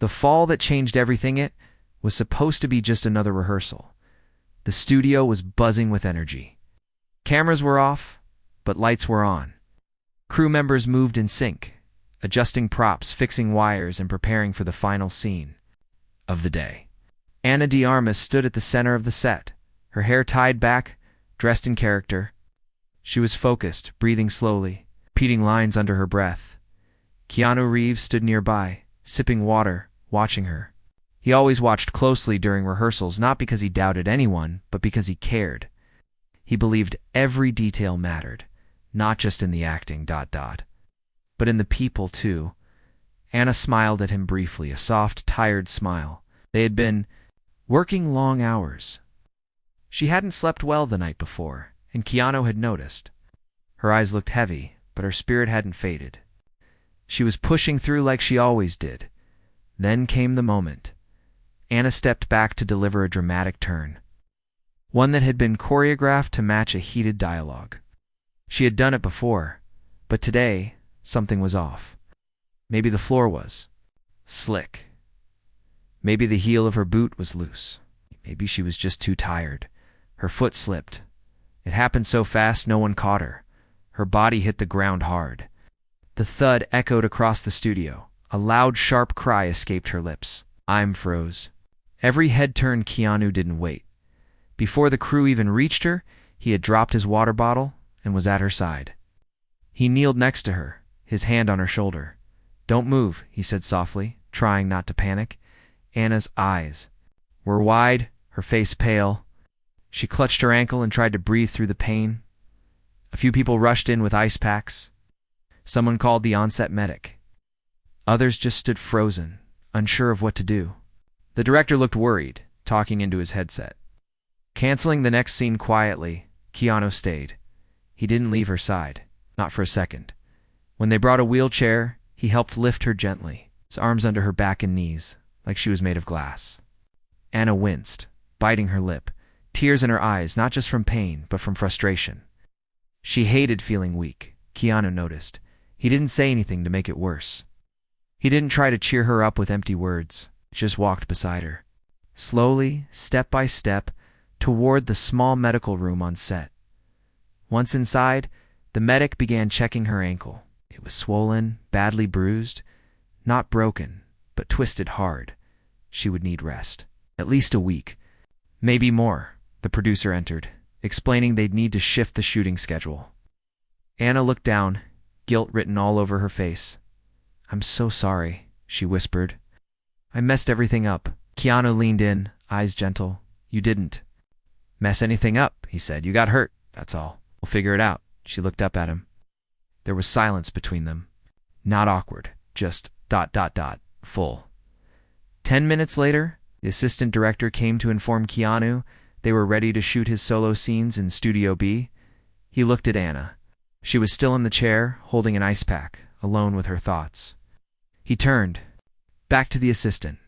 The fall that changed everything, it was supposed to be just another rehearsal. The studio was buzzing with energy. Cameras were off, but lights were on. Crew members moved in sync, adjusting props, fixing wires, and preparing for the final scene of the day. Ana de Armas stood at the center of the set, her hair tied back, dressed in character. She was focused, breathing slowly, repeating lines under her breath. Keanu Reeves stood nearby, sipping water, watching her. He always watched closely during rehearsals, not because he doubted anyone, but because he cared. He believed every detail mattered, not just in the acting, but in the people, too. Ana smiled at him briefly, a soft, tired smile. They had been working long hours. She hadn't slept well the night before, and Keanu had noticed. Her eyes looked heavy, but her spirit hadn't faded. She was pushing through like she always did. Then came the moment. Ana stepped back to deliver a dramatic turn, one that had been choreographed to match a heated dialogue. She had done it before, but today something was off. Maybe the floor was slick. Maybe the heel of her boot was loose. Maybe she was just too tired. Her foot slipped. It happened so fast no one caught her. Her body hit the ground hard. The thud echoed across the studio. A loud, sharp cry escaped her lips. I'm froze. Every head turned. Keanu didn't wait. Before the crew even reached her, he had dropped his water bottle and was at her side. He kneeled next to her, his hand on her shoulder. Don't move, he said softly, trying not to panic. Ana's eyes were wide, her face pale. She clutched her ankle and tried to breathe through the pain. A few people rushed in with ice packs. Someone called the on-set medic. Others just stood frozen, unsure of what to do. The director looked worried, talking into his headset. Canceling the next scene quietly, Keanu stayed. He didn't leave her side, not for a second. When they brought a wheelchair, he helped lift her gently, his arms under her back and knees, like she was made of glass. Ana winced, biting her lip, tears in her eyes, not just from pain, but from frustration. She hated feeling weak, Keanu noticed. He didn't say anything to make it worse. He didn't try to cheer her up with empty words, just walked beside her. Slowly, step by step, toward the small medical room on set. Once inside, the medic began checking her ankle. It was swollen, badly bruised, not broken, but twisted hard. She would need rest. At least a week. Maybe more. The producer entered, explaining they'd need to shift the shooting schedule. Ana looked down, guilt written all over her face. I'm so sorry, she whispered. I messed everything up. Keanu leaned in, eyes gentle. You didn't mess anything up, he said. You got hurt, that's all. We'll figure it out. She looked up at him. There was silence between them. Not awkward, just ... full. 10 minutes later, the assistant director came to inform Keanu they were ready to shoot his solo scenes in Studio B. He looked at Ana. She was still in the chair, holding an ice pack, alone with her thoughts. He turned, back to the assistant.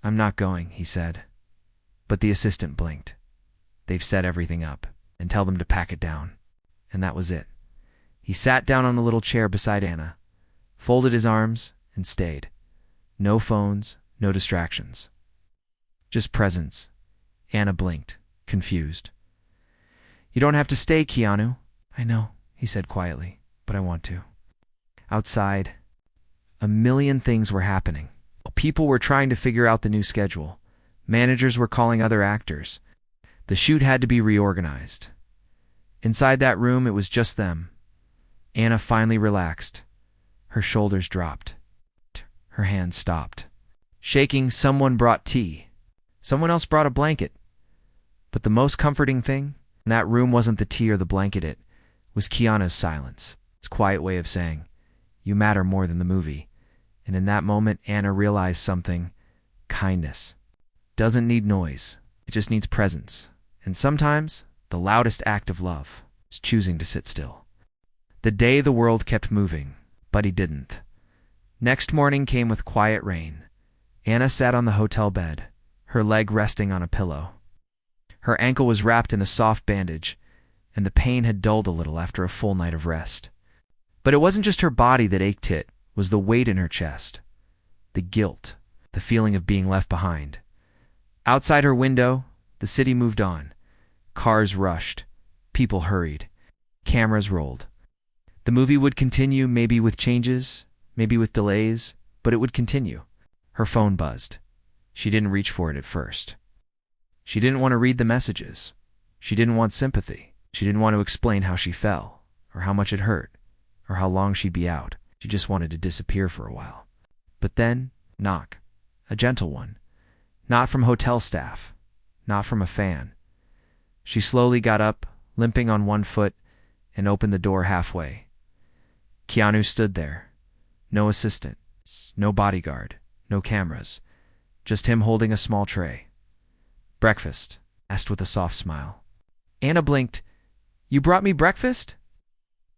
I'm not going, he said. But the assistant blinked. They've set everything up, and tell them to pack it down. And that was it. He sat down on a little chair beside Ana, folded his arms, and stayed. No phones, no distractions. Just presence. Ana blinked, confused. You don't have to stay, Keanu. I know, he said quietly, but I want to. Outside, a million things were happening. People were trying to figure out the new schedule. Managers were calling other actors. The shoot had to be reorganized. Inside that room, it was just them. Ana finally relaxed. Her shoulders dropped. Her hands stopped. Shaking, someone brought tea. Someone else brought a blanket. But the most comforting thing in that room wasn't the tea or the blanket, it was Keanu's silence, his quiet way of saying, you matter more than the movie. And in that moment, Ana realized something. Kindness doesn't need noise. It just needs presence. And sometimes, the loudest act of love is choosing to sit still. The day the world kept moving, but he didn't. Next morning came with quiet rain. Ana sat on the hotel bed, her leg resting on a pillow. Her ankle was wrapped in a soft bandage, and the pain had dulled a little after a full night of rest. But it wasn't just her body that ached, it was the weight in her chest. The guilt. the feeling of being left behind. Outside her window, the city moved on. Cars rushed. People hurried. Cameras rolled. The movie would continue, maybe with changes, maybe with delays, but it would continue. Her phone buzzed. She didn't reach for it at first. She didn't want to read the messages. She didn't want sympathy. She didn't want to explain how she fell, or how much it hurt, or how long she'd be out. She just wanted to disappear for a while. But then, knock. A gentle one. Not from hotel staff. Not from a fan. She slowly got up, limping on one foot, and opened the door halfway. Keanu stood there. No assistant, no bodyguard, no cameras. Just him holding a small tray. "Breakfast?" asked with a soft smile. Anna blinked. "You brought me breakfast?"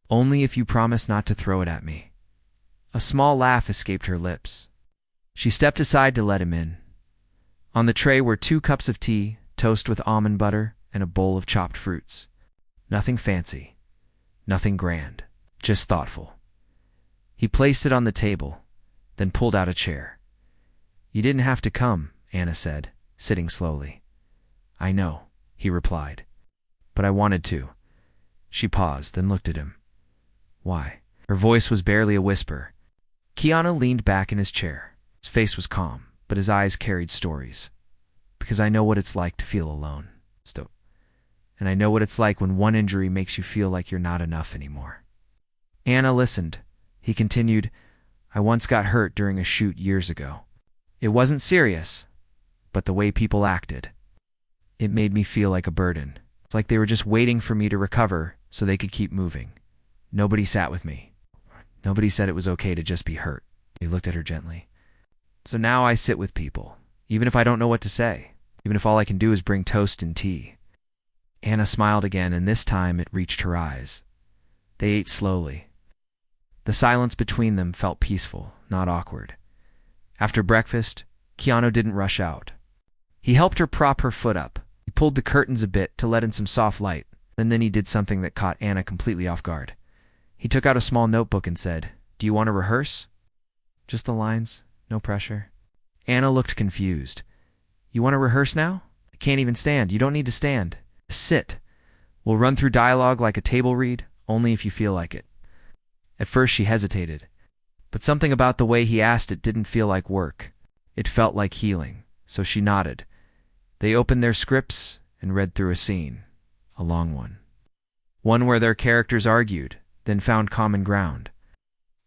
"Only if you promise not to throw it at me." A small laugh escaped her lips. She stepped aside to let him in. On the tray were 2 cups of tea, toast with almond butter, and a bowl of chopped fruits. Nothing fancy. Nothing grand. Just thoughtful. He placed it on the table, then pulled out a chair. "You didn't have to come," Anna said, sitting slowly. "I know," he replied. "But I wanted to." She paused, then looked at him. "Why?" Her voice was barely a whisper. Keanu leaned back in his chair. His face was calm, but his eyes carried stories. "Because I know what it's like to feel alone. And I know what it's like when one injury makes you feel like you're not enough anymore." Anna listened. He continued, "I once got hurt during a shoot years ago. It wasn't serious, but the way people acted. It made me feel like a burden. It's like they were just waiting for me to recover so they could keep moving. Nobody sat with me. Nobody said it was okay to just be hurt." He looked at her gently. "So now I sit with people, even if I don't know what to say, even if all I can do is bring toast and tea." Anna smiled again, and this time it reached her eyes. They ate slowly. The silence between them felt peaceful, not awkward. After breakfast, Keanu didn't rush out. He helped her prop her foot up. He pulled the curtains a bit to let in some soft light, and then he did something that caught Anna completely off guard. He took out a small notebook and said, "Do you want to rehearse?" "Just the lines, no pressure." Anna looked confused. "You want to rehearse now? I can't even stand. You don't need to stand. Sit. We'll run through dialogue like a table read, only if you feel like it." At first she hesitated, but something about the way he asked it didn't feel like work. It felt like healing, so she nodded. They opened their scripts and read through a scene, a long one. One where their characters argued, then found common ground.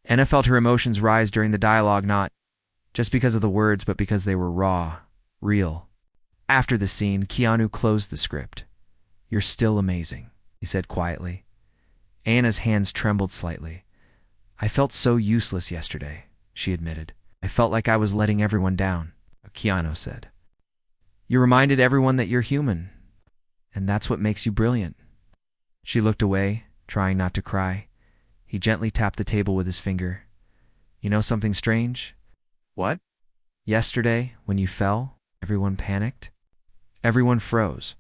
Anna felt her emotions rise during the dialogue, not just because of the words, but because they were raw, real. After the scene, Keanu closed the script. "You're still amazing," he said quietly. Anna's hands trembled slightly. "I felt so useless yesterday," she admitted. "I felt like I was letting everyone down," Keanu said. "You reminded everyone that you're human, and that's what makes you brilliant." She looked away, trying not to cry. He gently tapped the table with his finger. "You know something strange?" "What?" "Yesterday, when you fell, everyone panicked. Everyone froze.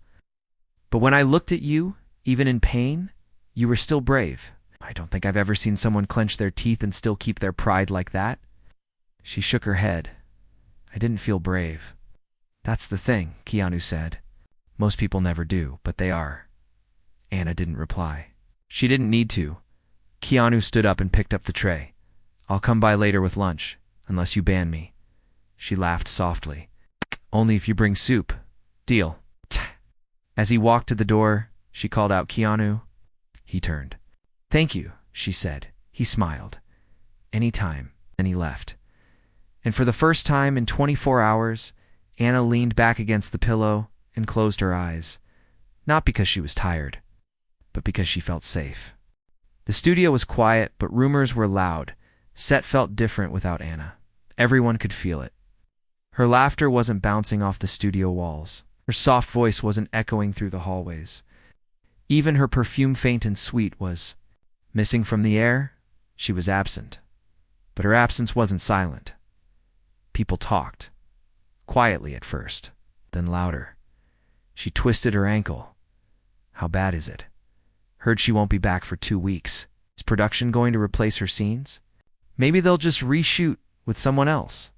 But when I looked at you, even in pain, you were still brave. I don't think I've ever seen someone clench their teeth and still keep their pride like that." She shook her head. "I didn't feel brave." "That's the thing," Keanu said. "Most people never do, but they are." Anna didn't reply. She didn't need to. Keanu stood up and picked up the tray. "I'll come by later with lunch, unless you ban me." She laughed softly. "Only if you bring soup. Deal." As he walked to the door, she called out, "Keanu." He turned. "Thank you," she said. He smiled. "Any time." Then he left. And for the first time in 24 hours, Anna leaned back against the pillow and closed her eyes. Not because she was tired, but because she felt safe. The studio was quiet, but rumors were loud. Set felt different without Anna. Everyone could feel it. Her laughter wasn't bouncing off the studio walls. Her soft voice wasn't echoing through the hallways. Even her perfume, faint and sweet, was missing from the air. She was absent. But her absence wasn't silent. People talked. Quietly at first, then louder. She twisted her ankle. "How bad is it? Heard she won't be back for 2 weeks. Is production going to replace her scenes? Maybe they'll just reshoot with someone else."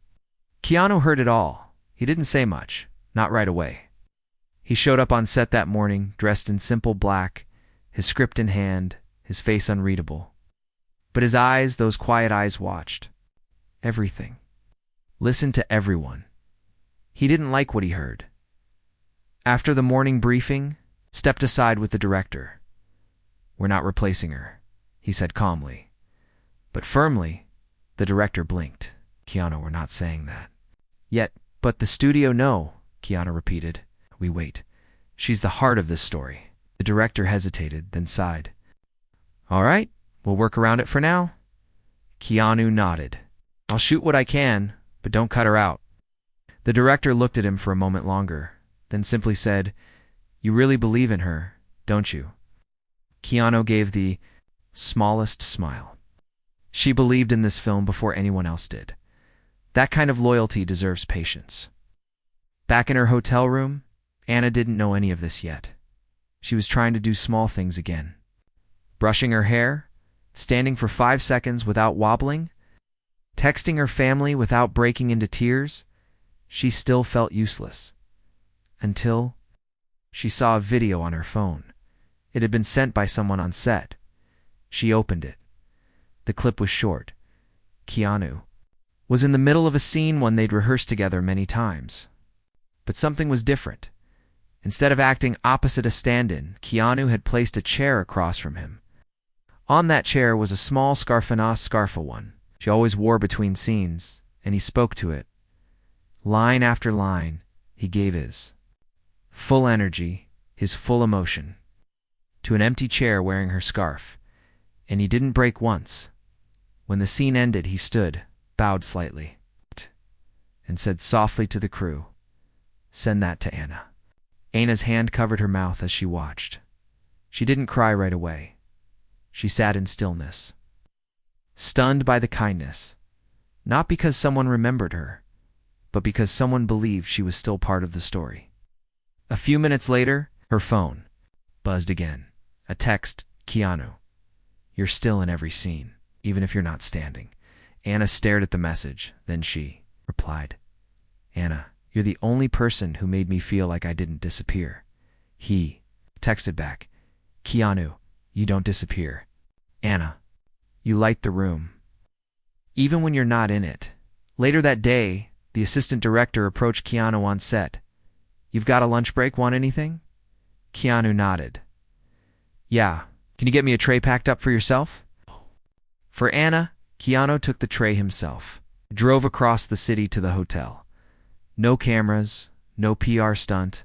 Keanu heard it all. He didn't say much, not right away. He showed up on set that morning, dressed in simple black, his script in hand, his face unreadable. But his eyes, those quiet eyes, watched. Everything. Listened to everyone. He didn't like what he heard. After the morning briefing, stepped aside with the director. "We're not replacing her," he said calmly. But firmly, the director blinked. "Keanu, we're not saying that." "Yet, but the studio no," Keanu repeated. "We wait. She's the heart of this story." The director hesitated, then sighed. "All right, we'll work around it for now." Keanu nodded. "I'll shoot what I can, but don't cut her out." The director looked at him for a moment longer, then simply said, "You really believe in her, don't you?" Keanu gave the smallest smile. She believed in this film before anyone else did. That kind of loyalty deserves patience. Back in her hotel room, Anna didn't know any of this yet. She was trying to do small things again. Brushing her hair, standing for 5 seconds without wobbling, texting her family without breaking into tears. She still felt useless. Until she saw a video on her phone. It had been sent by someone on set. She opened it. The clip was short. Keanu was in the middle of a scene, one they'd rehearsed together many times. But something was different. Instead of acting opposite a stand-in, Keanu had placed a chair across from him. On that chair was a small scarfa one she always wore between scenes, and he spoke to it. Line after line, he gave his full energy, his full emotion, to an empty chair wearing her scarf, and he didn't break once. When the scene ended, he stood, bowed slightly, and said softly to the crew, "Send that to Anna." Anna's hand covered her mouth as she watched. She didn't cry right away. She sat in stillness, stunned by the kindness, not because someone remembered her, but because someone believed she was still part of the story. A few minutes later, her phone buzzed again. A text, "Keanu, you're still in every scene, even if you're not standing." Anna stared at the message, then she replied, "Anna, you're the only person who made me feel like I didn't disappear." He texted back, "Keanu, you don't disappear. Anna, you light the room, even when you're not in it." Later that day, the assistant director approached Keanu on set. "You've got a lunch break, want anything?" Keanu nodded. "Yeah, can you get me a tray packed up for yourself?" For Anna, Keanu took the tray himself, drove across the city to the hotel. No cameras, no PR stunt,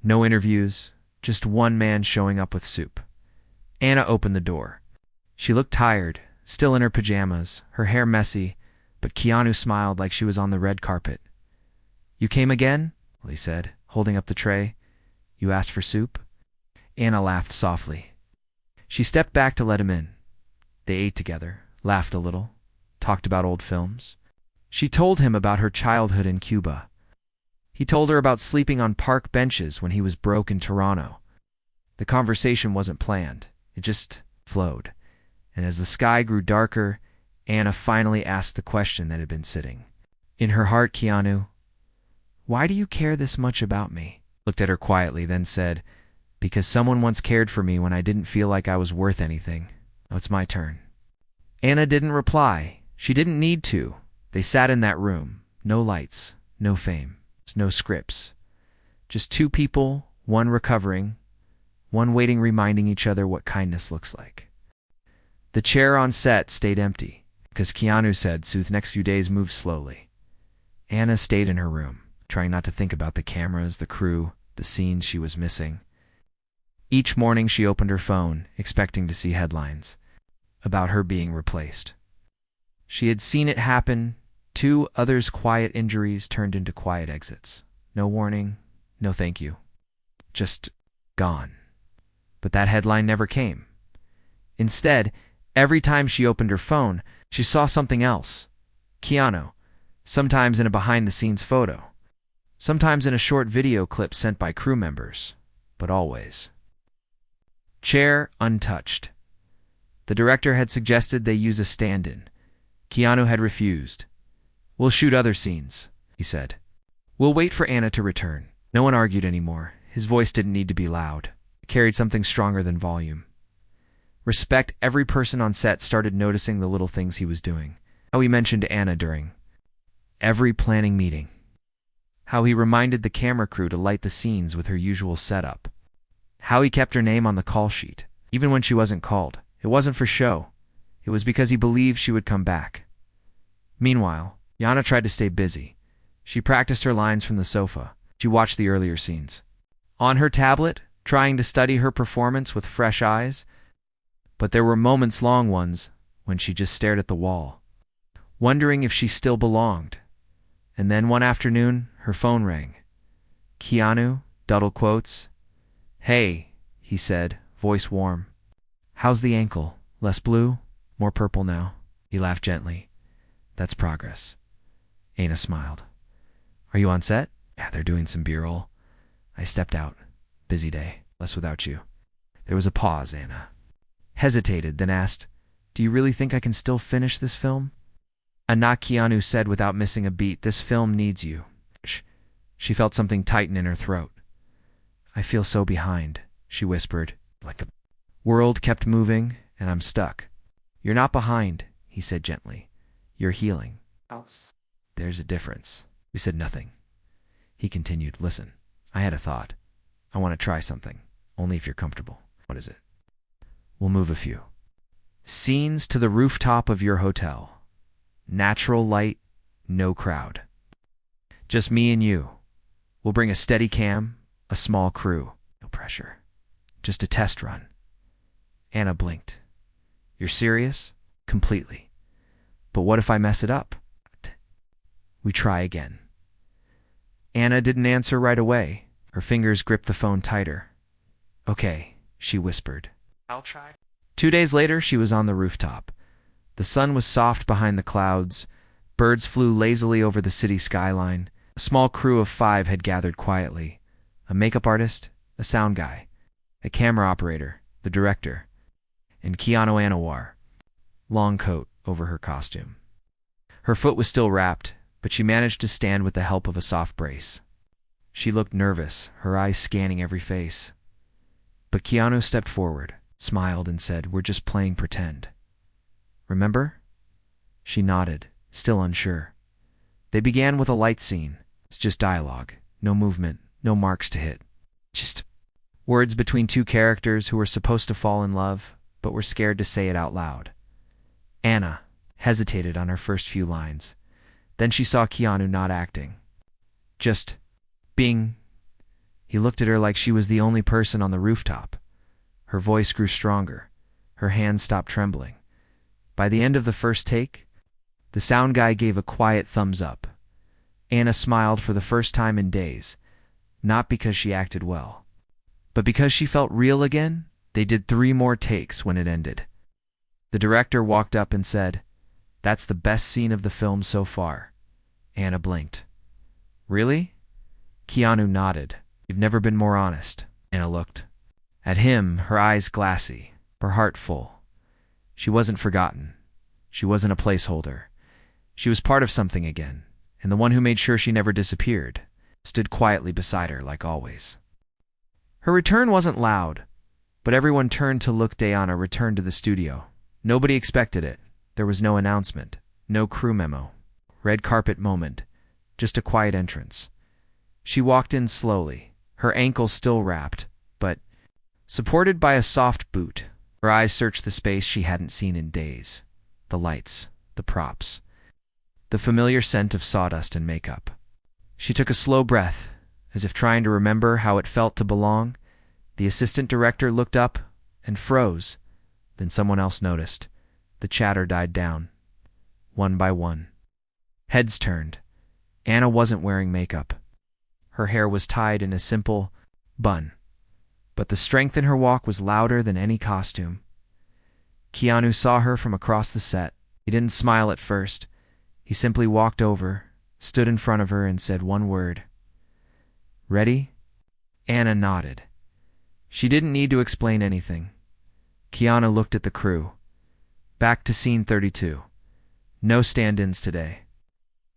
no interviews, just one man showing up with soup. Anna opened the door. She looked tired, still in her pajamas, her hair messy, but Keanu smiled like she was on the red carpet. "You came again?" he said, holding up the tray. "You asked for soup?" Anna laughed softly. She stepped back to let him in. They ate together, laughed a little, talked about old films. She told him about her childhood in Cuba. He told her about sleeping on park benches when he was broke in Toronto. The conversation wasn't planned. It just flowed. And as the sky grew darker, Anna finally asked the question that had been sitting in her heart. "Keanu, why do you care this much about me?" Looked at her quietly, then said, "Because someone once cared for me when I didn't feel like I was worth anything. Now it's my turn." Anna didn't reply. She didn't need to. They sat in that room. No lights, no fame, no scripts. Just two people, one recovering, one waiting, reminding each other what kindness looks like. The chair on set stayed empty, because Keanu said, "So the next few days move slowly." Anna stayed in her room, trying not to think about the cameras, the crew, the scenes she was missing. Each morning she opened her phone, expecting to see headlines about her being replaced. She had seen it happen. 2 others' quiet injuries turned into quiet exits. No warning, no thank you. Just gone. But that headline never came. Instead, every time she opened her phone, she saw something else. Keanu, sometimes in a behind-the-scenes photo, sometimes in a short video clip sent by crew members, but always. Chair untouched. The director had suggested they use a stand-in. Keanu had refused. "We'll shoot other scenes." he said. We'll wait for Anna to return. No one argued anymore. His voice didn't need to be loud. It carried something stronger than volume. Respect. Every person on set started noticing the little things he was doing. How he mentioned Anna during every planning meeting. How he reminded the camera crew to light the scenes with her usual setup. How he kept her name on the call sheet, even when she wasn't called. It wasn't for show. It was because he believed she would come back. Meanwhile, Yana tried to stay busy. She practiced her lines from the sofa. She watched the earlier scenes on her tablet, trying to study her performance with fresh eyes. But there were moments-long ones when she just stared at the wall, wondering if she still belonged. And then one afternoon, her phone rang. Keanu, double quotes. Hey, he said, voice warm. How's the ankle? Less blue? More purple now? He laughed gently. That's progress. Anna smiled. Are you on set? Yeah, they're doing some B-roll. I stepped out. Busy day. Less without you. There was a pause. Anna hesitated, then asked, Do you really think I can still finish this film? Anna, Keanu said without missing a beat, this film needs you. She felt something tighten in her throat. I feel so behind, she whispered, like the world kept moving and I'm stuck. You're not behind, he said gently. You're healing. There's a difference. We said nothing. He continued, Listen, I had a thought. I want to try something, only if you're comfortable. What is it? We'll move a few scenes to the rooftop of your hotel. Natural light, no crowd. Just me and you. We'll bring a steady cam, a small crew. No pressure. Just a test run. Anna blinked. You're serious? Completely. But what if I mess it up? We try again. Anna didn't answer right away. Her fingers gripped the phone tighter. Okay, she whispered. I'll try. 2 days later, she was on the rooftop. The sun was soft behind the clouds. Birds flew lazily over the city skyline. A small crew of 5 had gathered quietly. A makeup artist, a sound guy, a camera operator, the director, and Keanu Anwar, long coat over her costume. Her foot was still wrapped, but she managed to stand with the help of a soft brace. She looked nervous, her eyes scanning every face. But Keanu stepped forward, smiled, and said, We're just playing pretend. Remember? She nodded, still unsure. They began with a light scene. It's just dialogue, no movement, no marks to hit. Just words between 2 characters who were supposed to fall in love, but were scared to say it out loud. Anna hesitated on her first few lines. Then she saw Keanu not acting. Just being. He looked at her like she was the only person on the rooftop. Her voice grew stronger. Her hands stopped trembling. By the end of the first take, the sound guy gave a quiet thumbs up. Anna smiled for the first time in days, not because she acted well, but because she felt real again. They did 3 more takes when it ended. The director walked up and said, That's the best scene of the film so far. Anna blinked. Really? Keanu nodded. You've never been more honest. Anna looked at him, her eyes glassy, her heart full. She wasn't forgotten. She wasn't a placeholder. She was part of something again, and the one who made sure she never disappeared stood quietly beside her like always. Her return wasn't loud, but everyone turned to look. Diana returned to the studio. Nobody expected it. There was no announcement, no crew memo, red carpet moment, just a quiet entrance. She walked in slowly, her ankle still wrapped, but supported by a soft boot. Her eyes searched the space she hadn't seen in days. The lights, the props, the familiar scent of sawdust and makeup. She took a slow breath, as if trying to remember how it felt to belong. The assistant director looked up and froze. Then someone else noticed. The chatter died down, one by one. Heads turned. Anna wasn't wearing makeup. Her hair was tied in a simple bun, but the strength in her walk was louder than any costume. Keanu saw her from across the set. He didn't smile at first. He simply walked over, stood in front of her, and said one word. Ready? Anna nodded. She didn't need to explain anything. Keanu looked at the crew. Back to scene 32. No stand-ins today.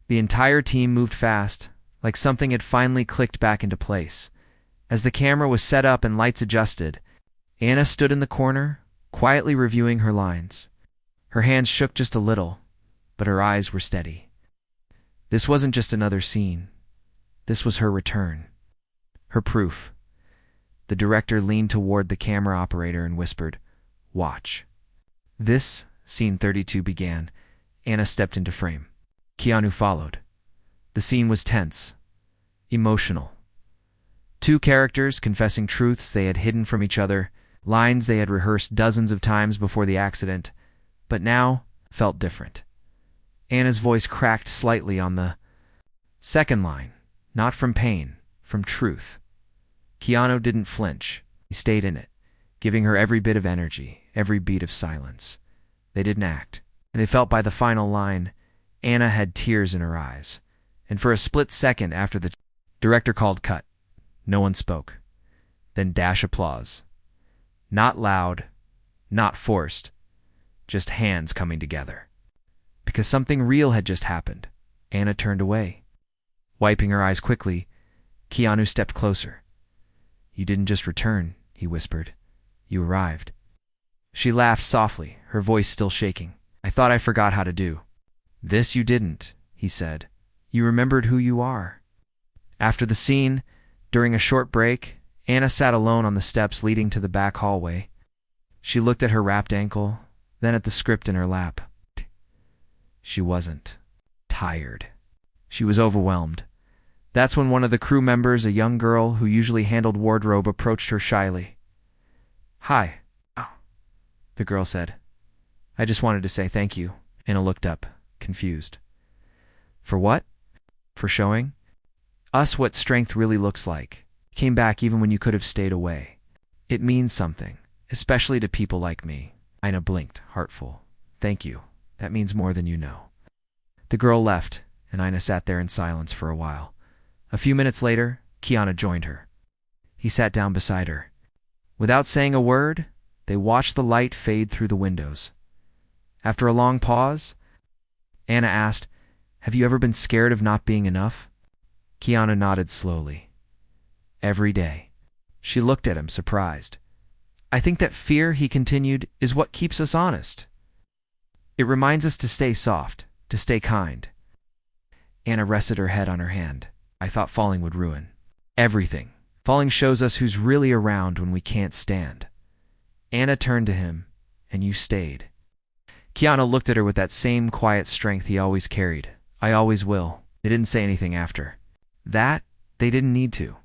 The entire team moved fast, like something had finally clicked back into place. As the camera was set up and lights adjusted, Anna stood in the corner, quietly reviewing her lines. Her hands shook just a little, but her eyes were steady. This wasn't just another scene. This was her return. Her proof. The director leaned toward the camera operator and whispered, "Watch." This, scene 32 began. Anna stepped into frame. Keanu followed. The scene was tense, emotional. Two characters confessing truths they had hidden from each other, lines they had rehearsed dozens of times before the accident, but now felt different. Anna's voice cracked slightly on the second line, not from pain, from truth. Keanu didn't flinch. He stayed in it, giving her every bit of energy, every beat of silence. They didn't act, and they felt by the final line, Anna had tears in her eyes. And for a split second after the director called cut, no one spoke. Then dash applause. Not loud, not forced, just hands coming together. Because something real had just happened. Anna turned away. Wiping her eyes quickly, Keanu stepped closer. "You didn't just return," he whispered. "You arrived." She laughed softly, her voice still shaking. "I thought I forgot how to do." "This you didn't," he said. "You remembered who you are." After the scene, during a short break, Anna sat alone on the steps leading to the back hallway. She looked at her wrapped ankle, then at the script in her lap. She wasn't tired. She was overwhelmed. That's when one of the crew members, a young girl who usually handled wardrobe, approached her shyly. "Hi," the girl said. "I just wanted to say thank you." Anna looked up, confused. "For what?" "For showing us what strength really looks like. Came back even when you could have stayed away. It means something, especially to people like me." Anna blinked, heartful. "Thank you. That means more than you know." The girl left, and Ina sat there in silence for a while. A few minutes later, Keanu joined her. He sat down beside her. Without saying a word, they watched the light fade through the windows. After a long pause, Anna asked, "Have you ever been scared of not being enough?" Keanu nodded slowly. "Every day." She looked at him, surprised. "I think that fear," he continued, "is what keeps us honest. It reminds us to stay soft, to stay kind." Anna rested her head on her hand. "I thought falling would ruin everything. Falling shows us who's really around when we can't stand." Anna turned to him, "And you stayed." Keanu looked at her with that same quiet strength he always carried. "I always will." They didn't say anything after. That, they didn't need to.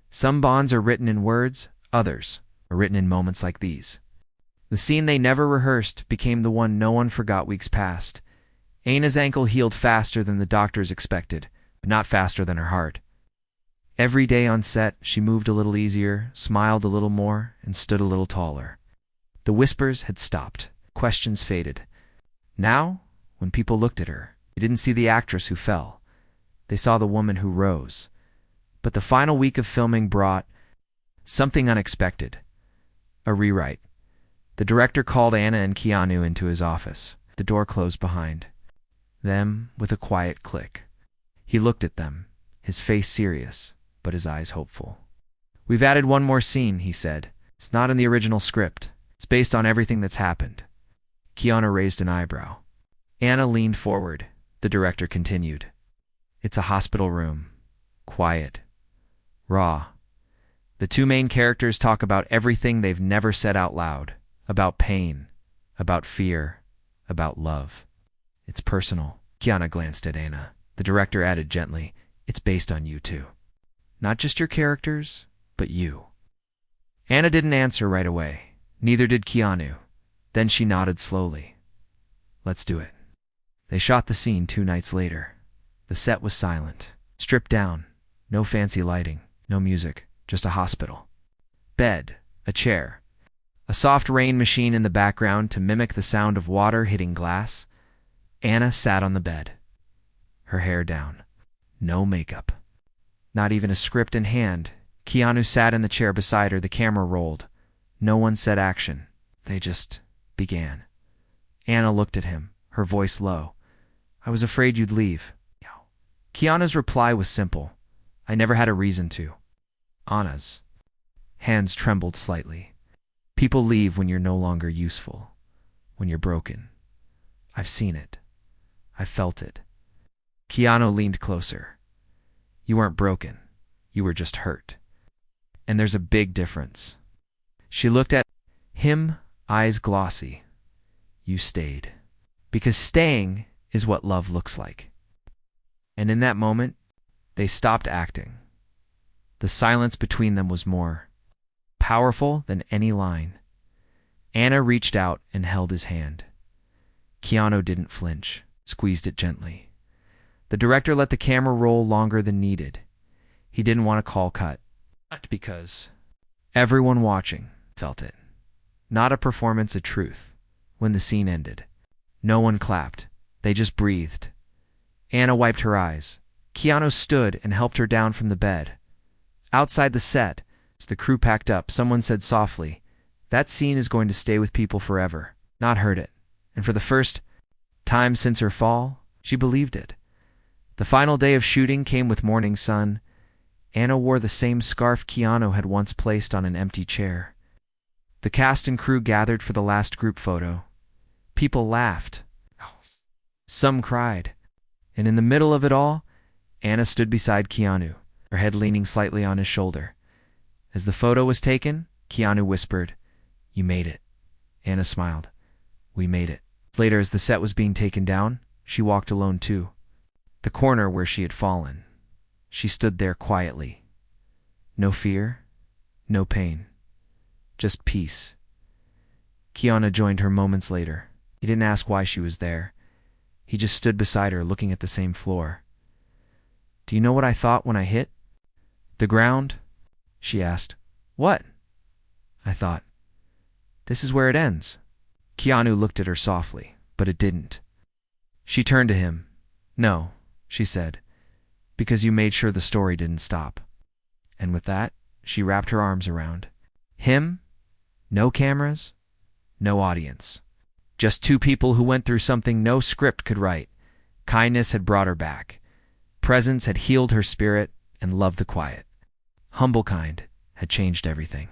Some bonds are written in words, others are written in moments like these. The scene they never rehearsed became the one no one forgot weeks past. Anna's ankle healed faster than the doctors expected, but not faster than her heart. Every day on set, she moved a little easier, smiled a little more, and stood a little taller. The whispers had stopped. Questions faded. Now, when people looked at her, they didn't see the actress who fell. They saw the woman who rose. But the final week of filming brought something unexpected. A rewrite. The director called Anna and Keanu into his office. The door closed behind them with a quiet click. He looked at them, his face serious, but his eyes hopeful. "We've added one more scene," he said. "It's not in the original script. It's based on everything that's happened." Keanu raised an eyebrow. Anna leaned forward. The director continued. "It's a hospital room. Quiet. Raw. The two main characters talk about everything they've never said out loud. About pain. About fear. About love. It's personal." Keanu glanced at Anna. The director added gently, "It's based on you too. Not just your characters, but you." Anna didn't answer right away. Neither did Keanu. Then she nodded slowly. "Let's do it." They shot the scene 2 nights later. The set was silent. Stripped down. No fancy lighting. No music. Just a hospital. Bed. A chair. A soft rain machine in the background to mimic the sound of water hitting glass. Anna sat on the bed. Her hair down. No makeup. Not even a script in hand. Keanu sat in the chair beside her. The camera rolled. No one said action. They just began. Anna looked at him, her voice low. "I was afraid you'd leave." Keanu's reply was simple. I never had a reason to. Anna's hands trembled slightly. People leave when you're no longer useful, when you're broken. I've seen it. I've felt it. Keanu leaned closer. You weren't broken. You were just hurt. And there's a big difference. She looked at him, eyes glossy. You stayed. Because staying is what love looks like. And in that moment, they stopped acting. The silence between them was more powerful than any line. Anna reached out and held his hand. Keanu didn't flinch, squeezed it gently. The director let the camera roll longer than needed. He didn't want a call cut, because everyone watching felt it. Not a performance, a truth. When the scene ended, no one clapped. They just breathed. Anna wiped her eyes. Keanu stood and helped her down from the bed. Outside the set, as the crew packed up, someone said softly, that scene is going to stay with people forever. Not heard it. And for the first time since her fall, she believed it. The final day of shooting came with morning sun. Anna wore the same scarf Keanu had once placed on an empty chair. The cast and crew gathered for the last group photo. People laughed. Some cried. And in the middle of it all, Anna stood beside Keanu, her head leaning slightly on his shoulder. As the photo was taken, Keanu whispered, You made it. Anna smiled. We made it. Later, as the set was being taken down, she walked alone too. The corner where she had fallen. She stood there quietly. No fear, no pain. Just peace. Keanu joined her moments later. He didn't ask why she was there. He just stood beside her, looking at the same floor. Do you know what I thought when I hit the ground? She asked. What? I thought, this is where it ends. Keanu looked at her softly, but it didn't. She turned to him. No, she said, because you made sure the story didn't stop. And with that, she wrapped her arms around him. No cameras, no audience. Just two people who went through something no script could write. Kindness had brought her back. Presence had healed her spirit, and love the quiet. Humble kind had changed everything.